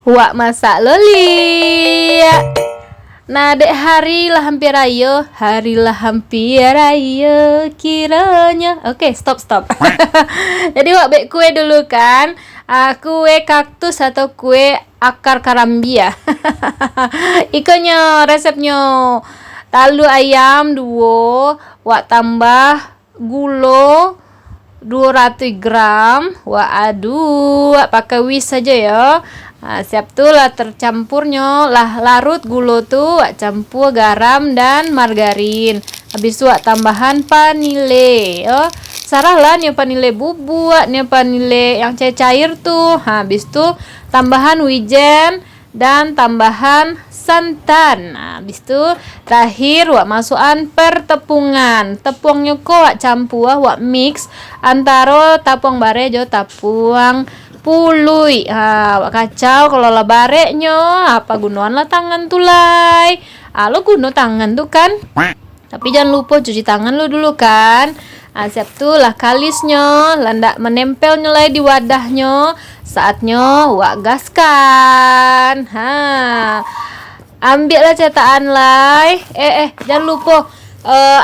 Wak masak loli. Nah, dek hari lah hampir raya, hari lah hampir raya kiranya. Oke, stop. Jadi wak bek kue dulu kan. Kue kaktus atau kue akar karambia. Ikannya resepnya talu ayam 2, wak tambah gula 200 gram, wak aduk, wak pakai whisk saja ya. Siap tuh lah tercampurnya lah larut gula tuh, wak campur garam dan margarin. Habis itu wak tambahan vanile ya. Sarah lah nih vanile bubuk, nih vanile yang cair tuh. Habis itu tambahan wijen dan tambahan santan. Habis itu terakhir wak masukan pertepungan. Tepungnya kok wak campur, wak mix antara tapung bare jo tapung pului. Wak kacau kalau lah bareknya apa gunaan lah tangan tulai. Lo guna tangan tuh kan. Tapi jangan lupa cuci tangan lo dulu kan. Siap tuh lah kalisnya, landak menempel nyelai di wadahnya. Saatnya wak gaskan. Ambil lah cetakan lai. Jangan lupa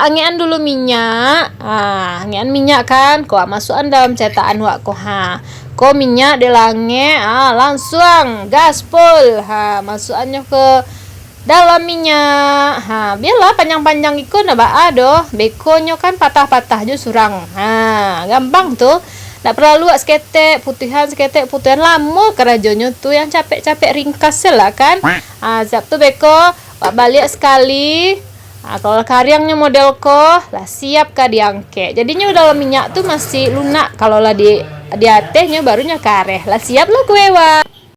angian dulu minyak. Angian minyak kan. Kau masukkan dalam cetakan wak ko. Kau minyak dilange, langsung gaspol. Masukannya ke dalam minyak. Biarlah panjang-panjang ikut na ba adoh. Bekonyo kan patah-patah jo surang. Gampang tuh. Tak perlu seketek putihan lama kerajonyo tuh yang capek-capek ringkas lah kan. Siap tuh beko wak balik sekali. Kalau karyangnya model ko lah siap ka diangke. Jadinya dalam minyak tuh masih lunak. Kalau lah di atehnya barunya kareh lah siap lo kue wak.